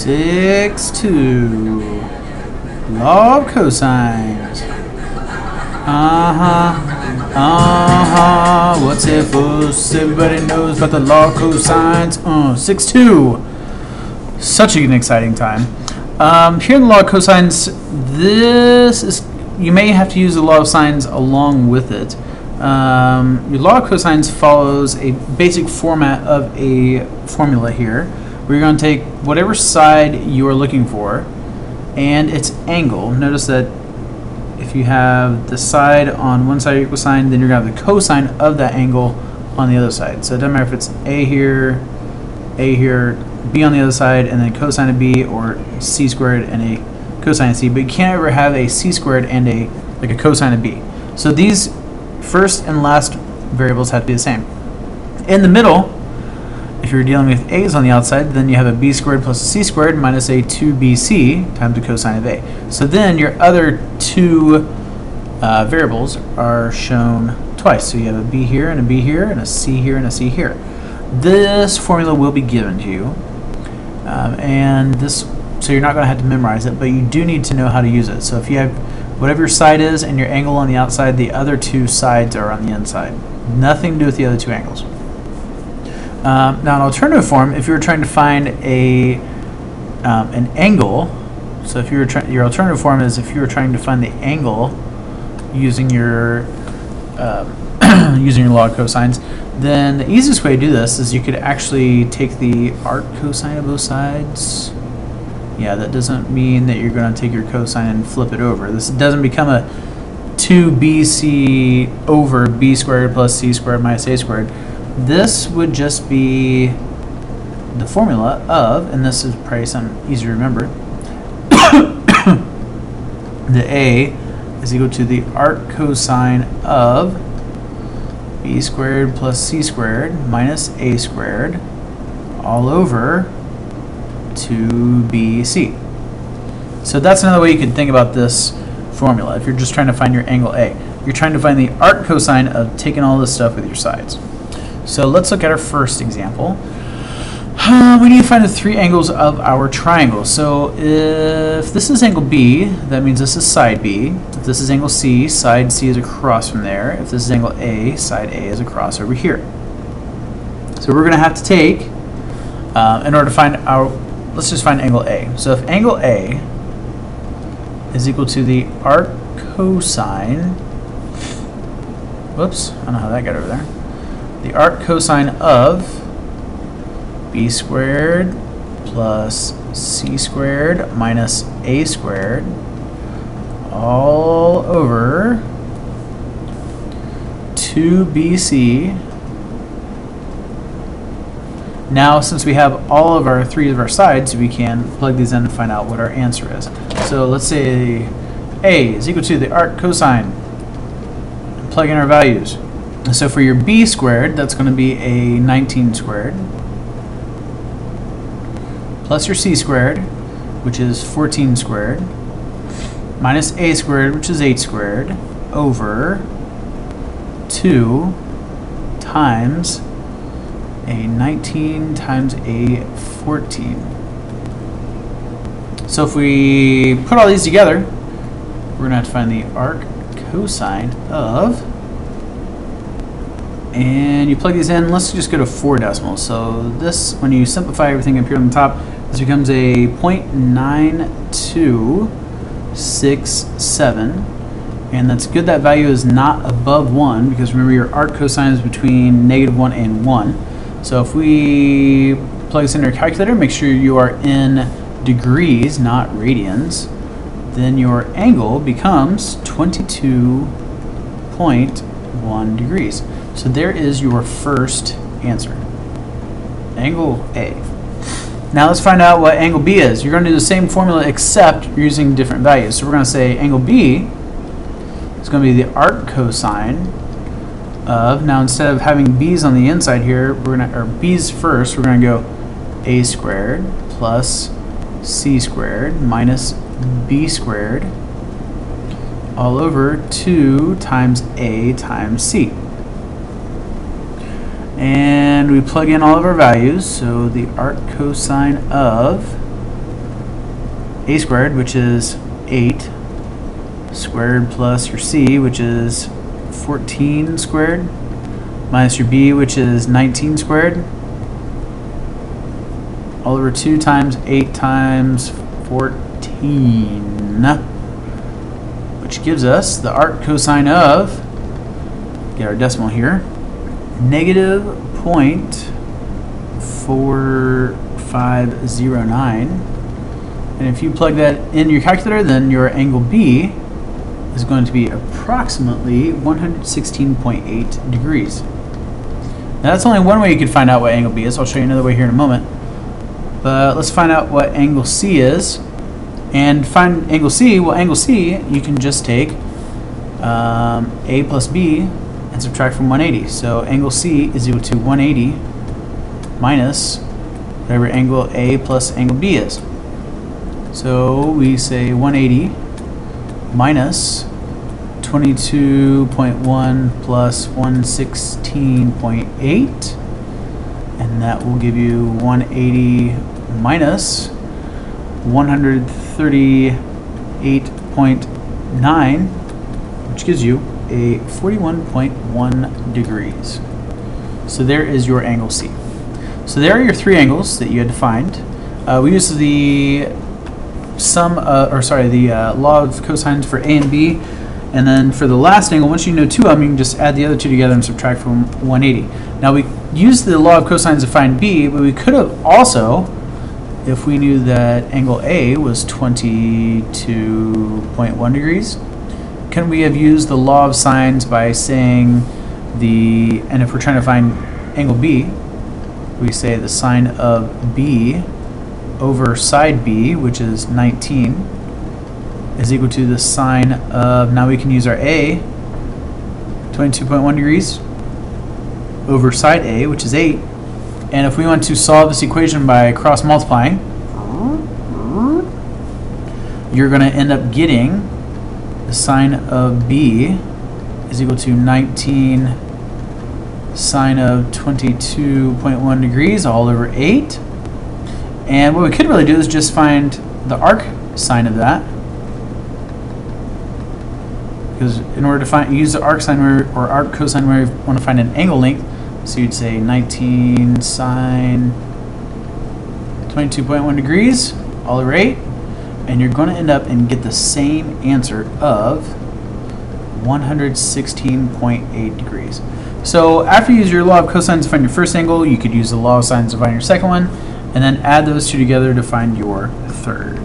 6-2. Law of cosines. What's it for? Everybody knows about the law of cosines. 6-2. Such an exciting time. Here in the law of cosines, you may have to use the law of sines along with it. Your law of cosines follows a basic format of a formula here, where you're going to take whatever side you are looking for and its angle. Notice that if you have the side on one side of your equal sign, then you're going to have the cosine of that angle on the other side. So it doesn't matter if it's A here, B on the other side, and then cosine of B, or C squared and a cosine of C. But you can't ever have a C squared and a cosine of B. So these first and last variables have to be the same. In the middle, if you're dealing with A's on the outside, then you have a B squared plus a C squared minus a 2BC times the cosine of A. So then your other two variables are shown twice. So you have a B here and a B here and a C here and a C here. This formula will be given to you, so you're not going to have to memorize it, but you do need to know how to use it. So if you have whatever your side is and your angle on the outside, the other two sides are on the inside. Nothing to do with the other two angles. Now, an alternative form, if you were trying to find an angle, so if you were your alternative form is if you were trying to find the angle using your using your law of cosines, then the easiest way to do this is you could actually take the arc cosine of both sides. Yeah, that doesn't mean that you're going to take your cosine and flip it over. This doesn't become a 2BC over B squared plus C squared minus A squared. This would just be the formula of, and this is probably something easy to remember, the A is equal to the arc cosine of B squared plus C squared minus A squared all over 2BC. So that's another way you could think about this formula if you're just trying to find your angle A. You're trying to find the arc cosine of taking all this stuff with your sides. So let's look at our first example. We need to find the three angles of our triangle. So if this is angle B, that means this is side B. If this is angle C, side C is across from there. If this is angle A, side A is across over here. So we're going to have to take, in order to find let's just find angle A. So if angle A is equal to the arc cosine, whoops, I don't know how that got over there. The arc cosine of B squared plus C squared minus A squared all over 2BC. Now, since we have all of our three of our sides, we can plug these in and find out what our answer is. So let's say A is equal to the arc cosine. Plug in our values. So for your B squared, that's going to be a 19 squared, plus your C squared, which is 14 squared, minus A squared, which is 8 squared, over 2 times a 19 times a 14. So if we put all these together, we're going to have to find the arc cosine of, and you plug these in. Let's just go to 4 decimals. So this, when you simplify everything up here on the top, this becomes a 0.9267, and that's good that value is not above 1, because remember your arc cosine is between -1 and 1. So if we plug this in your calculator, make sure you are in degrees, not radians, then your angle becomes 22.1 degrees. So there is your first answer, angle A. Now let's find out what angle B is. You're going to do the same formula except you're using different values. So we're going to say angle B is going to be the arc cosine of, now instead of having B's on the inside here, we're going to, or B's first, we're going to go A squared plus C squared minus B squared all over 2 times A times C. And we plug in all of our values. So the arc cosine of a squared, which is 8 squared, plus your c, which is 14 squared, minus your b, which is 19 squared, all over 2 times 8 times 14, which gives us the arc cosine of, get our decimal here, negative 0.4509. And if you plug that in your calculator, then your angle B is going to be approximately 116.8 degrees. Now that's only one way you could find out what angle B is. I'll show you another way here in a moment. But let's find out what angle C is. And find angle C. Well, angle C, you can just take A plus B and subtract from 180. So angle C is equal to 180 minus whatever angle A plus angle B is. So we say 180 minus 22.1 plus 116.8, and that will give you 180 minus 138.9, which gives you a 41.1 degrees. So there is your angle C. So there are your 3 angles that you had to find. We use the law of cosines for A and B, and then for the last angle, once you know 2 of them, you can just add the other 2 together and subtract from 180. Now we used the law of cosines to find B, but we could have also, if we knew that angle A was 22.1 degrees, couldn't we have used the law of sines by saying and if we're trying to find angle B, we say the sine of B over side B, which is 19, is equal to the sine of, now we can use our A, 22.1 degrees, over side A, which is 8. And if we want to solve this equation by cross multiplying, you're going to end up getting the sine of B is equal to 19 sine of 22.1 degrees all over 8. And what we could really do is just find the arc sine of that, because in order to use the arc sine or arc cosine where we want to find an angle length, so you'd say 19 sine 22.1 degrees all over 8, and you're going to end up and get the same answer of 116.8 degrees. So after you use your law of cosines to find your first angle, you could use the law of sines to find your second one, and then add those 2 together to find your third.